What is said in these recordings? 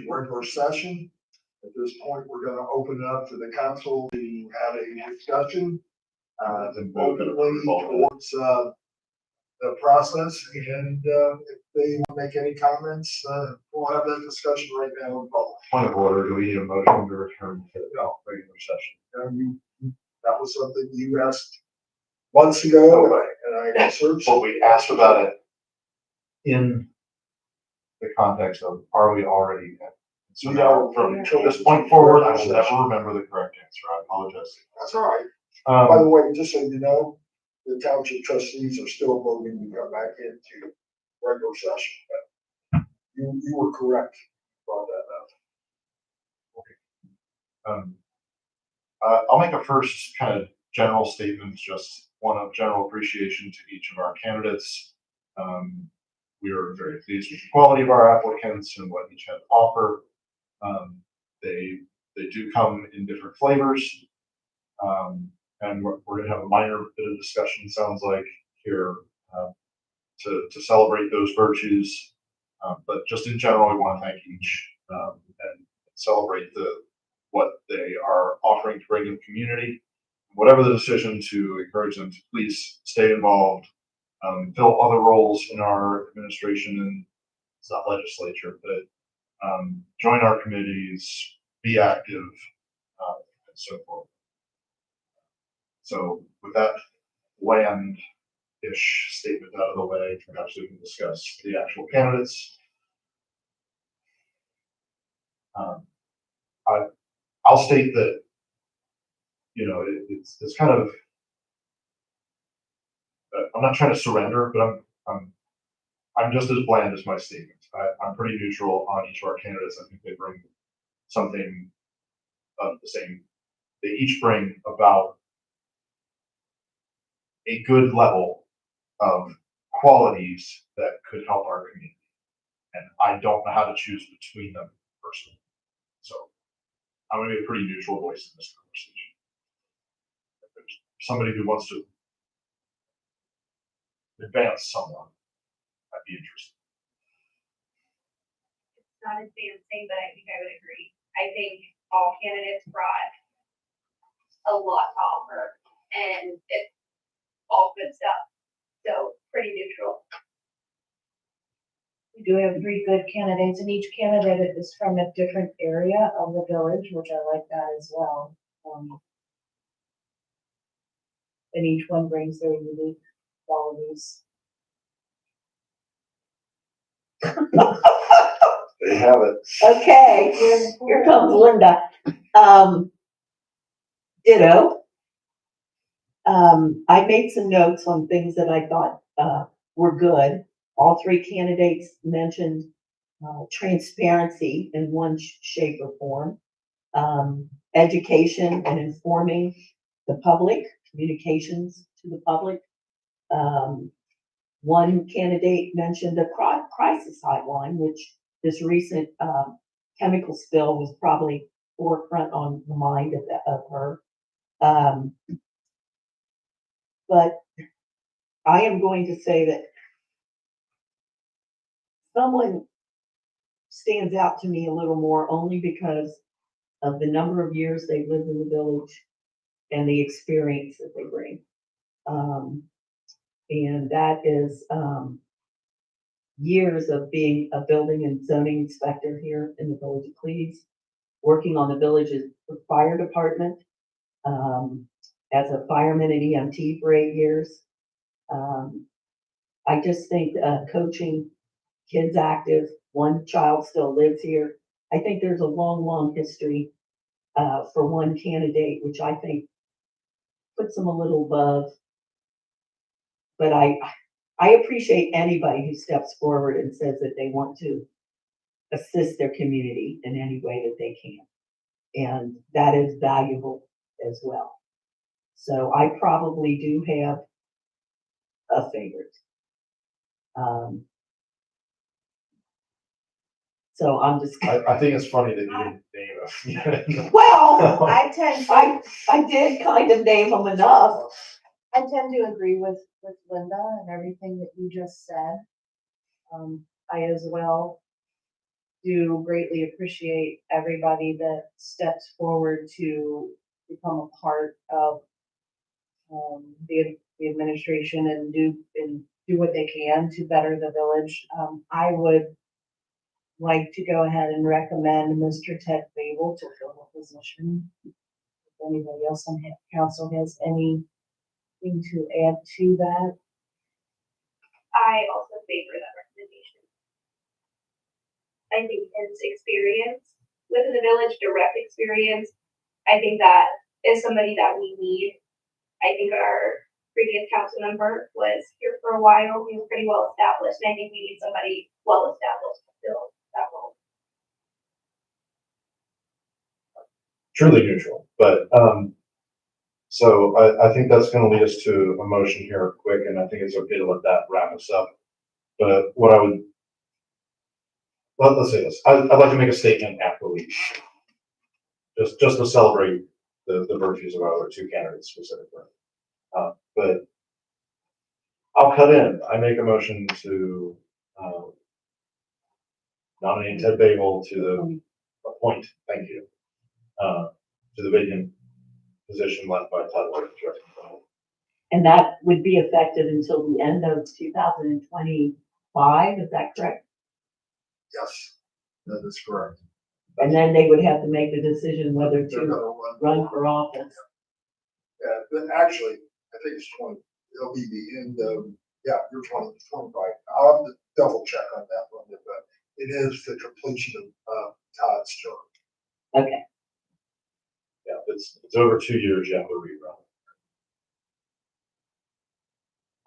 regular session. At this point, we're going to open it up to the council to have a discussion openly towards the process. And if they want to make any comments, we'll have that discussion right now in public. Point of order, do we need a motion to return to the regular session? That was something you asked months ago, and I researched. But we asked about it in the context of, are we already at? So now, from this point forward, I will never remember the correct answer. I apologize. That's all right. By the way, just so you know, the township trustees are still voting to come back into regular session. But you were correct. Brought that up. Okay. I'll make a first kind of general statement, just one of general appreciation to each of our candidates. We are very pleased with the quality of our applicants and what each have to offer. They do come in different flavors, and we're going to have a minor bit of discussion, sounds like, here to celebrate those virtues. But just in general, we want to thank each and celebrate what they are offering to bring to the community. Whatever the decision, to encourage them to please stay involved, fill other roles in our administration and it's not legislature, but join our committees, be active, and so forth. So with that bland-ish statement out of the way, perhaps we can discuss the actual candidates. I'll state that, you know, it's kind of, I'm not trying to surrender, but I'm just as bland as my statement. I'm pretty neutral on each of our candidates. I think they bring something of the same. They each bring about a good level of qualities that could help our community. And I don't know how to choose between them personally. So I'm going to be a pretty neutral voice in this conversation. If there's somebody who wants to advance someone, I'd be interested. It's not advancing, but I think I would agree. I think all candidates brought a lot to offer, and it's all good stuff. So pretty neutral. We do have 3 good candidates, and each candidate is from a different area of the village, which I like that as well. And each one brings their unique qualities. They have it. Okay, here comes Linda. Ditto. I made some notes on things that I thought were good. All 3 candidates mentioned transparency in one shape or form, education and informing the public, communications to the public. One candidate mentioned a crisis hotline, which this recent chemical spill was probably forefront on the mind of her. But I am going to say that someone stands out to me a little more only because of the number of years they've lived in the village and the experience that they bring. And that is years of being a building and zoning inspector here in the village of Cleves, working on the village's fire department as a fireman and EMT for 8 years. I just think coaching kids active, one child still lives here. I think there's a long, long history for one candidate, which I think puts them a little above. But I appreciate anybody who steps forward and says that they want to assist their community in any way that they can. And that is valuable as well. So I probably do have a favorite. So I'm just. I think it's funny that you didn't name us. Well, I did kind of name them enough. I tend to agree with Linda and everything that you just said. I as well do greatly appreciate everybody that steps forward to become a part of the administration and do what they can to better the village. I would like to go ahead and recommend Mr. Ted Babel to fill the position. If anybody else on council has anything to add to that. I also favor that recommendation. I think his experience within the village, direct experience, I think that is somebody that we need. I think our previous council member was here for a while. He was pretty well established, and I think we need somebody well established to fill that role. Truly neutral, but, so I think that's gonna lead us to a motion here quick, and I think it's okay to let that wrap us up. But what I would, let's say this, I'd like to make a statement after we, just to celebrate the virtues of our other two candidates specifically. But I'll cut in. I make a motion to nominate Ted Babel to the appoint, thank you, to the vacant position left by Todd Ward. And that would be effective until the end of 2025, is that correct? Yes, that is correct. And then they would have to make the decision whether They're to gonna run for office. Yeah, but actually, I think it's 20, it'll be the end of, yeah, you're 25. I'll have to double check on that one, but it is the completion of Todd's term. Okay, Yeah, it's over 2 years, you have to rerun.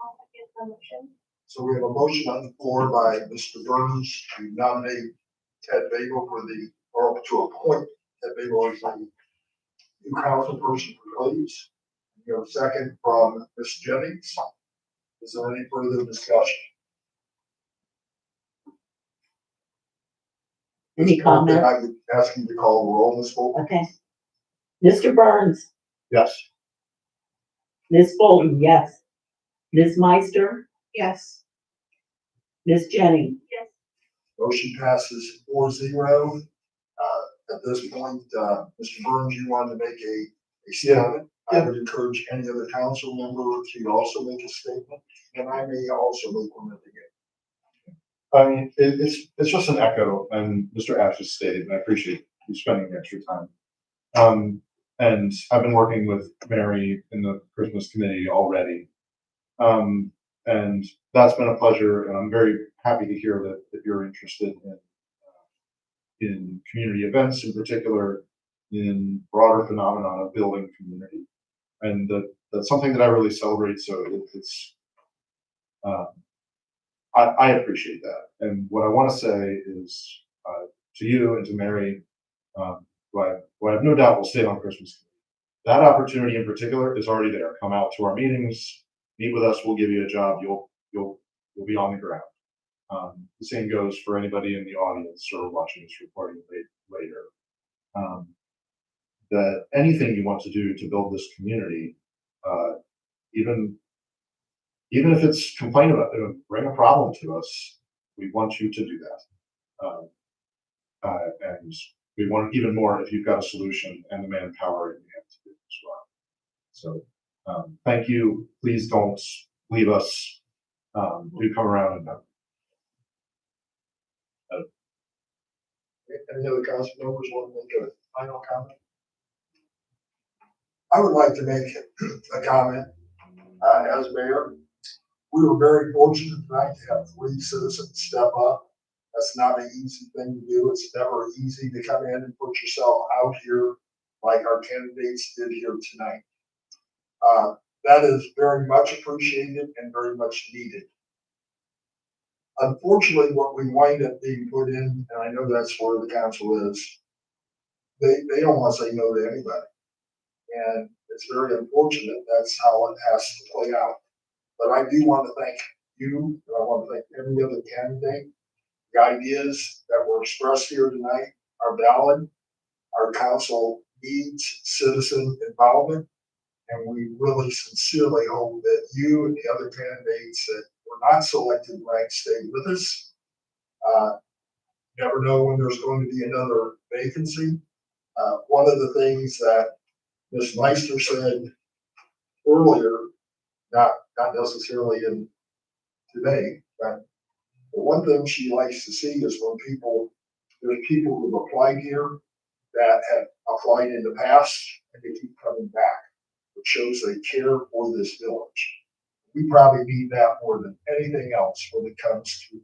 I'll second the motion. So we have a motion on the floor by Mr. Burns to nominate Ted Bagel or to appoint Ted Bagel as the new council person for Glades. We have a second from Ms. Jennings. Is there any further discussion? any comment? I would ask you to call the roll, Ms. Bolton. Okay. Mr. Burns, Yes. Ms. Bolton, yes. Ms. Meister, Yes. Ms. Jennings. Yes. Motion passes 4-0. At this point, Mr. Burns, you want to make a statement? I would encourage any other council member to also make a statement, and I may also make one at the end. I mean, it's just an echo, and Mr. Ash has stated, and I appreciate you spending the extra time. And I've been working with Mary in the Christmas committee already. And that's been a pleasure, and I'm very happy to hear that you're interested in community events, in particular, in broader phenomenon of building community. And that's something that I really celebrate, so I appreciate that. And what I want to say is to you and to Mary, who I have no doubt will stay on Christmas. That opportunity in particular is already there. Come out to our meetings, meet with us. We'll give you a job. You'll be on the ground. The same goes for anybody in the audience or watching this recording later. That anything you want to do to build this community, even if it's complain about, bring a problem to us, we want you to do that. And we want even more if you've got a solution and the manpower in the end to do it as well. So thank you. Please don't leave us. Do come around and Any other council members want to make a final comment? I would like to make a comment as mayor. We were very fortunate tonight to have 3 citizens step up. That's not an easy thing to do. It's never easy to come in and put yourself out here like our candidates did here tonight. That is very much appreciated and very much needed. Unfortunately, what we wind up being put in, and I know that's where the council is, they don't want to say no to anybody. And it's very unfortunate that's how it has to play out. But I do want to thank you, and I want to thank every other candidate. The ideas that were expressed here tonight are valid. Our council needs citizen involvement, and we really sincerely hope that you and the other candidates that were not selected might stay with us. never know when there's going to be another vacancy. One of the things that Ms. Meister said earlier, not necessarily in today, but the one thing she likes to see is when there's people who've applied here that have applied in the past and they keep coming back, which shows they care for this village. We probably need that more than anything else when it comes to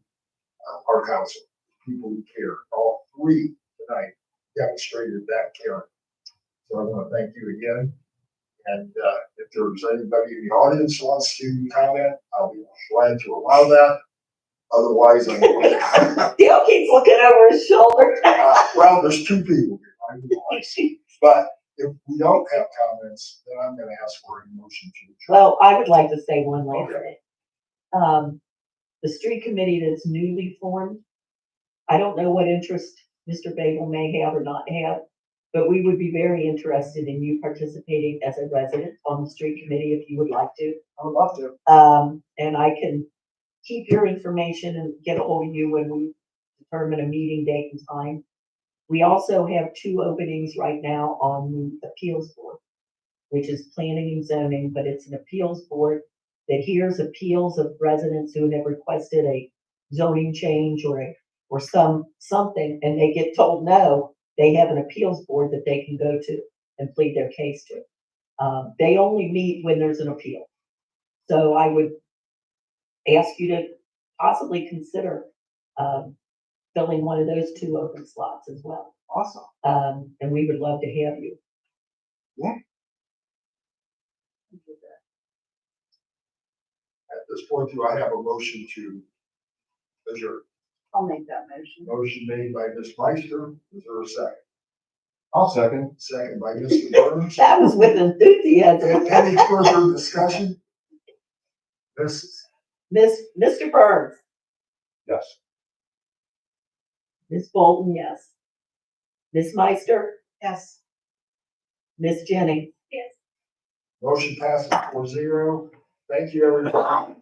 our council. People who care. All three tonight demonstrated that care. So I want to thank you again. And if there's anybody in the audience who wants to comment, I'll be glad to allow that. Otherwise, I'm. Dale keeps looking over his shoulder. Well, there's two people here, I realize. But if we don't have comments, then I'm gonna ask for a motion to adjourn. Well, I would like to say one last Okay. thing. The street committee that's newly formed, I don't know what interest Mr. Babel may have or not have, but we would be very interested in you participating as a resident on the street committee if you would like to. I would love to. And I can keep your information and get a hold of you when we determine a meeting date and time. We also have 2 openings right now on the appeals board, which is planning and zoning, but it's an appeals board that hears appeals of residents who have requested a zoning change or something, and they get told no. They have an appeals board that they can go to and plead their case to. They only meet when there's an appeal. So I would ask you to possibly consider filling one of those 2 open slots as well. Awesome. And we would love to have you. At this point, do I have a motion to adjourn? I'll make that motion. Motion made by Ms. Meister. Is there a second? I'll second. Second by Mr. Burns. That was with enthusiasm. Any further discussion? Mr. Burns, Yes. Ms. Bolton, yes. Ms. Meister, Yes. Ms. Jennings. Yes. Motion passes 4-0. Thank you, everybody.